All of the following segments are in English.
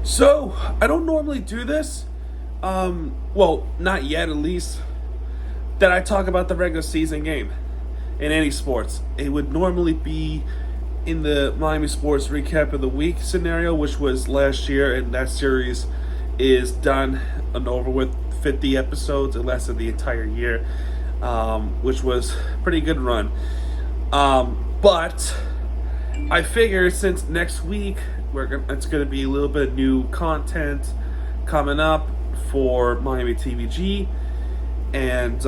So, I don't normally do this. Well, not yet at least. That I talk about the regular season game in any sports. It would normally be in the Miami Sports Recap of the Week scenario, which was last year, and that series is done and over with 50 episodes. It lasted the entire year, which was a pretty good run. But I figured since next week it's going to be a little bit of new content coming up for Miami TVG, and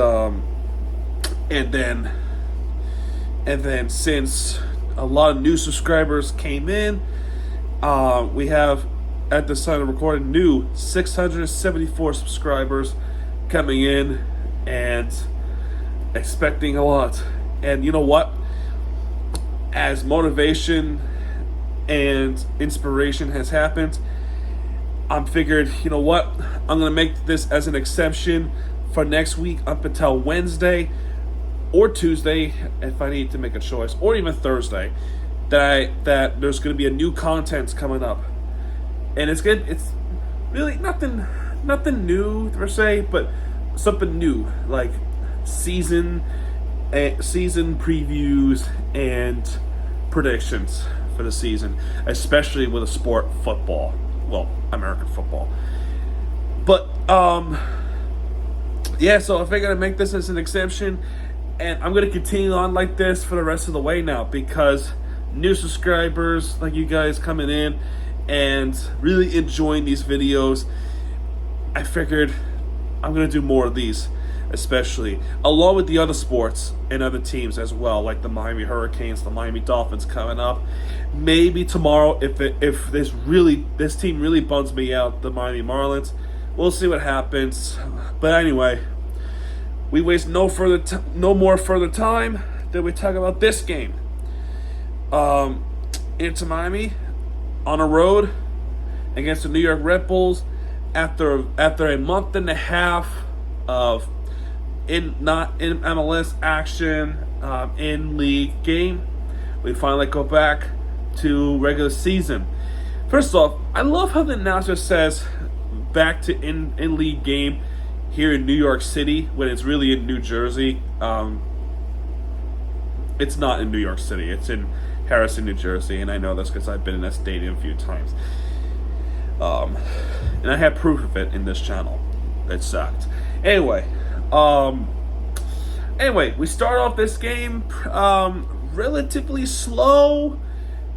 then since a lot of new subscribers came in, we have at the time of recording new 674 subscribers coming in and expecting a lot. And you know what? As motivation and inspiration has happened, I'm figured, you know what? I'm going to make this as an exception for next week up until Wednesday or Tuesday if I need to make a choice, or even Thursday, that there's going to be a new content coming up. And it's good. It's really nothing new per se, but something new, like season previews and predictions for the season, especially with a sport, football. Well, American football. But yeah, so I figured I'd make this as an exception, and I'm gonna continue on like this for the rest of the way now, because new subscribers like you guys coming in and really enjoying these videos, I figured I'm gonna do more of these, especially along with the other sports and other teams as well, like the Miami Hurricanes, the Miami Dolphins coming up. Maybe tomorrow, if this team really bums me out, the Miami Marlins, we'll see what happens. But anyway, we waste no more further time than we talk about this game. Into Miami on a road against the New York Red Bulls after a month and a half of not in MLS action, in league game. We finally go back to regular season. First off, I love how the announcer says back to in league game here in New York City when it's really in New Jersey. It's not in New York City. It's in Harrison, New Jersey, and I know this because I've been in that stadium a few times. And I have proof of it in this channel. It sucked. Anyway, we start off this game relatively slow.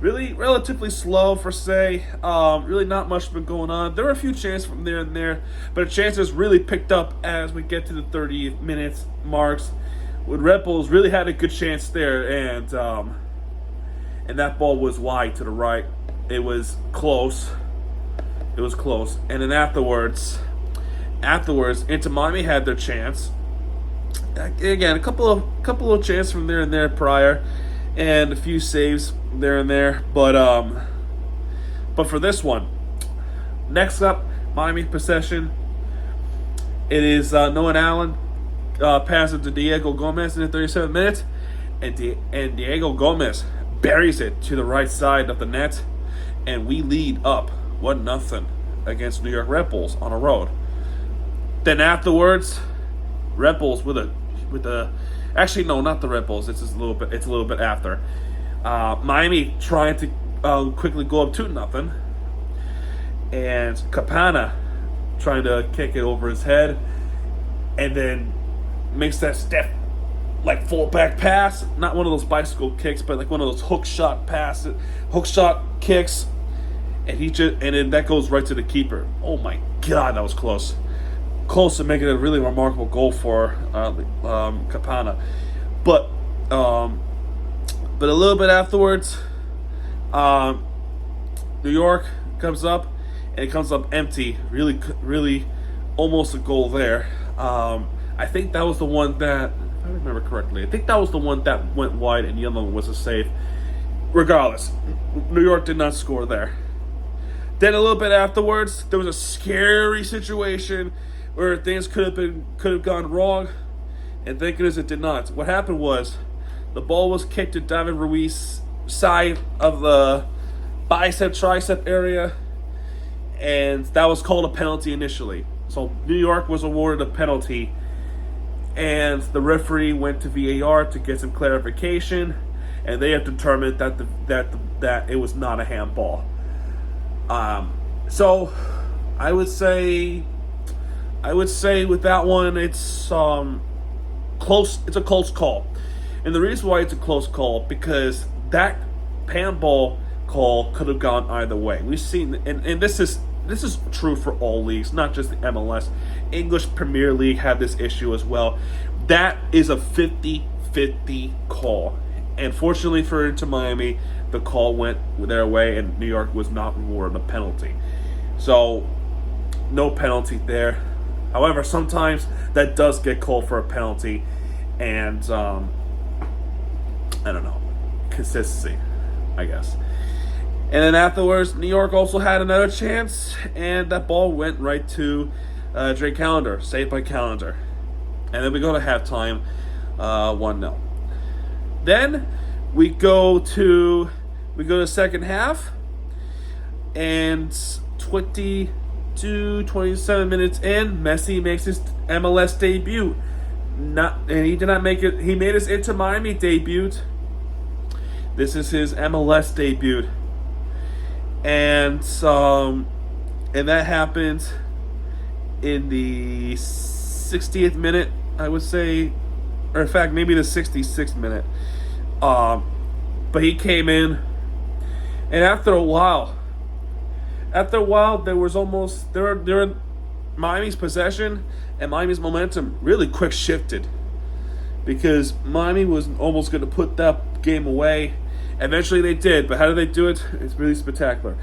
Relatively slow for say. Really not much been going on. There were a few chances from there and there, but the chances really picked up as we get to the 30 minutes marks, when Red Bulls really had a good chance there, and that ball was wide to the right. It was close. And then afterwards, Inter Miami had their chance. Again, a couple of chances from there and there prior, and a few saves there and there. But for this one, next up, Miami possession. It is Noah Allen passes to Diego Gomez in the 37th minute, and Diego Gomez buries it to the right side of the net, and we lead up 1-0 against New York Red Bulls on a road. Then afterwards, Red Bulls with a actually no, not the Red Bulls. It's a little bit after. Miami trying to quickly go up 2-0, and Campana trying to kick it over his head, and then makes that step like fullback pass, not one of those bicycle kicks, but like one of those hook shot kicks, and then that goes right to the keeper. Oh my God, that was close to making a really remarkable goal for Campana. But a little bit afterwards, New York comes up, and it comes up empty. Really, almost a goal there. I think that was the one that, if I remember correctly, that went wide, and the other one was a save. Regardless, New York did not score there. Then a little bit afterwards, there was a scary situation where things could have gone wrong, and thank goodness it did not. What happened was the ball was kicked to David Ruiz's side of the bicep tricep area, and that was called a penalty initially. So New York was awarded a penalty, and the referee went to VAR to get some clarification, and they have determined that it was not a handball. So I would say with that one, it's close. It's a close call, and the reason why it's a close call because that handball call could have gone either way. We've seen, and this is true for all leagues, not just the MLS. English Premier League had this issue as well. That is a 50-50 call, and fortunately for Inter Miami, the call went their way, and New York was not rewarded a penalty. So no penalty there. However, sometimes that does get called for a penalty, and I don't know, consistency, I guess. And then afterwards, New York also had another chance, and that ball went right to Drake Callender, saved by Callender. And then we go to halftime, 1-0. Then we go to second half, and 27 minutes in, Messi makes his MLS debut. He did not make it. He made his Inter Miami debut. This is his MLS debut, and that happened in the 60th minute, I would say, or in fact maybe the 66th minute. But he came in, and after a while, there were Miami's possession and Miami's momentum really quick shifted because Miami was almost going to put that game away. Eventually they did, but how did they do it? It's really spectacular.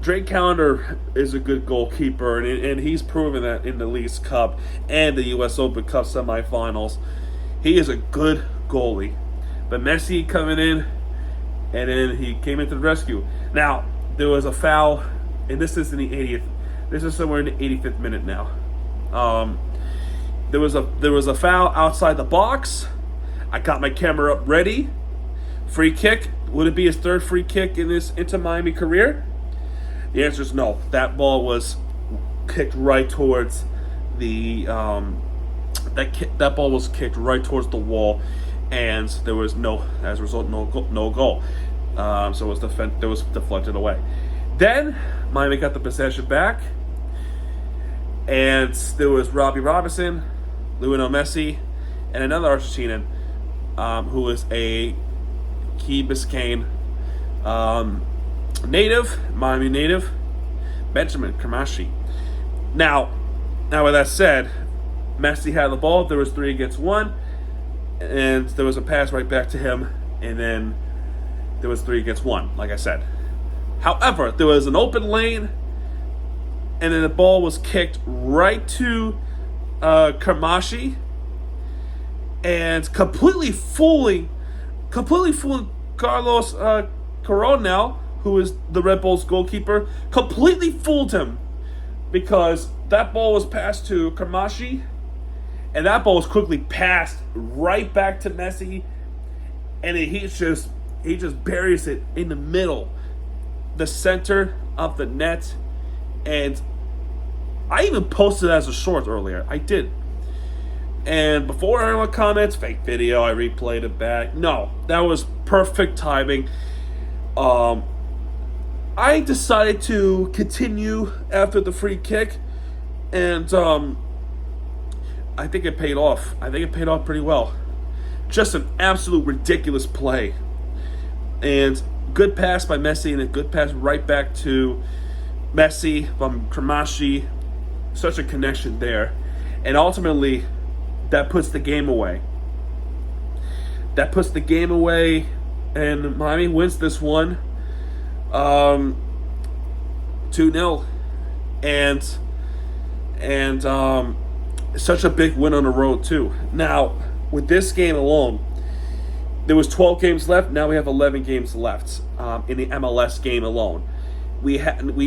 Drake Callender is a good goalkeeper, and he's proven that in the Leagues Cup and the U.S. Open Cup semifinals. He is a good goalie. But Messi coming in, and then he came into the rescue. Now, there was a foul, and this is in the 80th. This is somewhere in the 85th minute now. There was a foul outside the box. I got my camera up ready. Free kick. Would it be his third free kick in his Inter Miami career? The answer is no. That ball was kicked right towards the that ball was kicked right towards the wall, and there was as a result, no goal. So it was deflected away. Then Miami got the possession back, and there was Robbie Robinson, Lionel Messi, and another Argentinian who was a Key Biscayne Miami native, Benjamin Camacho. Now with that said, Messi had the ball. There was 3 against 1, and there was a pass right back to him, and then there was 3 against 1, like I said. However, there was an open lane, and then the ball was kicked right to Camacho, and completely fooling Carlos Coronel, who is the Red Bulls goalkeeper, completely fooled him because that ball was passed to Camacho, and that ball was quickly passed right back to Messi, and he just buries it in the middle, the center of the net. And I even posted it as a short earlier. I did. And before anyone comments, fake video, I replayed it back. No, that was perfect timing. I decided to continue after the free kick, and I think it paid off. I think it paid off pretty well. Just an absolute ridiculous play. And good pass by Messi, and a good pass right back to Messi from Camacho. Such a connection there. And ultimately, that puts the game away. And Miami wins this one 2-0. And such a big win on the road too. Now, with this game alone, there was 12 games left. Now we have 11 games left in the MLS game alone. We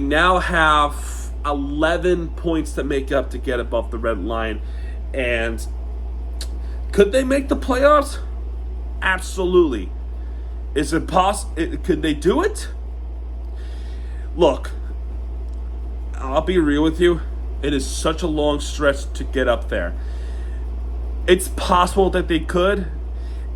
now have 11 points to make up to get above the red line. And could they make the playoffs? Absolutely. Is it possible? Could they do it? Look, I'll be real with you. It is such a long stretch to get up there. It's possible that they could.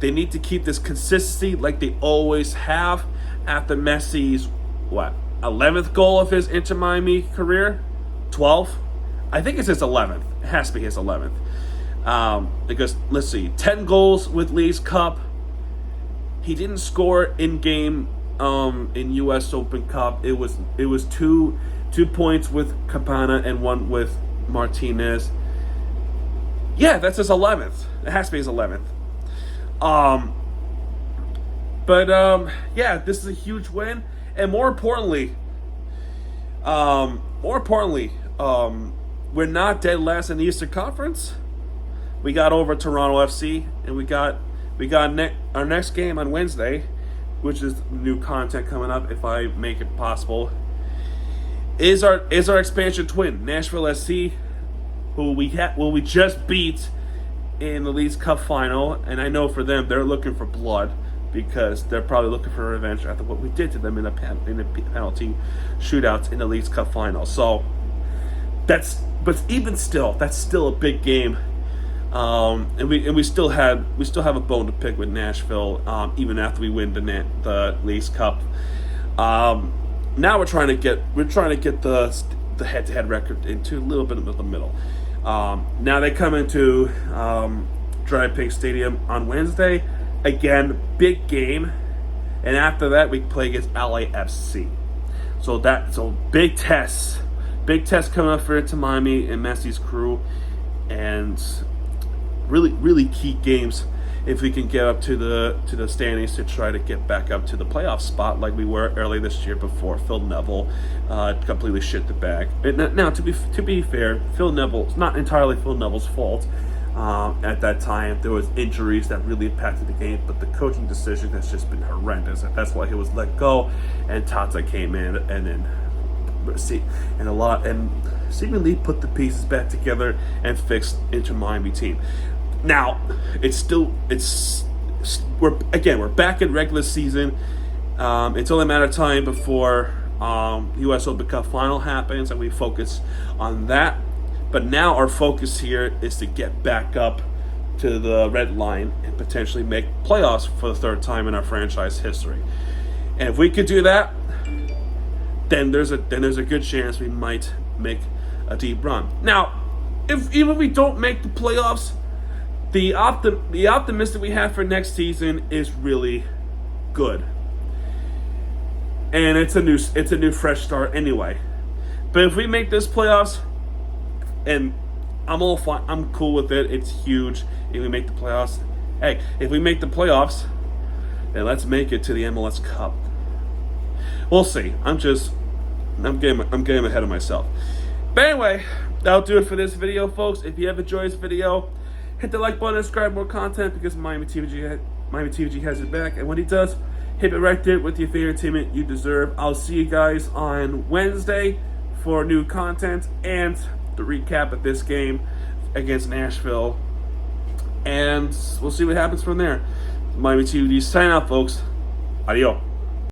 They need to keep this consistency like they always have after Messi's, 11th goal of his Inter Miami career? 12th? I think it's his 11th. It has to be his 11th. Because, let's see, 10 goals with Leagues Cup. He didn't score in game in U.S. Open Cup. It was two points with Campana and one with Martinez. Yeah, that's his 11th. It has to be his 11th. Yeah, this is a huge win, and more importantly, we're not dead last in the Eastern Conference. We got over Toronto FC, and we got our next game on Wednesday, which is new content coming up if I make it possible. Is our expansion twin Nashville SC, who we just beat in the Leagues Cup final, and I know for them they're looking for blood because they're probably looking for revenge after what we did to them in the penalty shootouts in the Leagues Cup final. So but even still, that's still a big game, and we still have a bone to pick with Nashville, even after we win the Leagues Cup. Now we're trying to get the head-to-head record into a little bit of the middle. Now they come into Dry Pig Stadium on Wednesday. Again, big game. And after that, we play against LAFC. So big tests. Big test coming up for Inter Miami and Messi's crew. And really, really key games if we can get up to the standings to try to get back up to the playoff spot like we were early this year before Phil Neville completely shit the bag. Now, to be fair, Phil Neville, it's not entirely Phil Neville's fault. At that time, there was injuries that really impacted the game, but the coaching decision has just been horrendous. And that's why he was let go, and Tata came in and seemingly put the pieces back together and fixed Inter Miami team. Now, we're back in regular season. It's only a matter of time before U.S. Open Cup final happens, and we focus on that. But now our focus here is to get back up to the red line and potentially make playoffs for the third time in our franchise history. And if we could do that, then there's a good chance we might make a deep run. Now, even if we don't make the playoffs, the optimism we have for next season is really good, and it's a new fresh start anyway. But if we make this playoffs, and I'm all fine, I'm cool with it. It's huge if we make the playoffs. Hey, if we make the playoffs, then let's make it to the MLS Cup. We'll see. I'm getting ahead of myself. But anyway, that'll do it for this video, folks. If you have enjoyed this video, hit the like button and subscribe more content because Miami TVG has it back. And when he does, hit it right there with your favorite team you deserve. I'll see you guys on Wednesday for new content and the recap of this game against Nashville. And we'll see what happens from there. Miami TVG sign out, folks. Adios.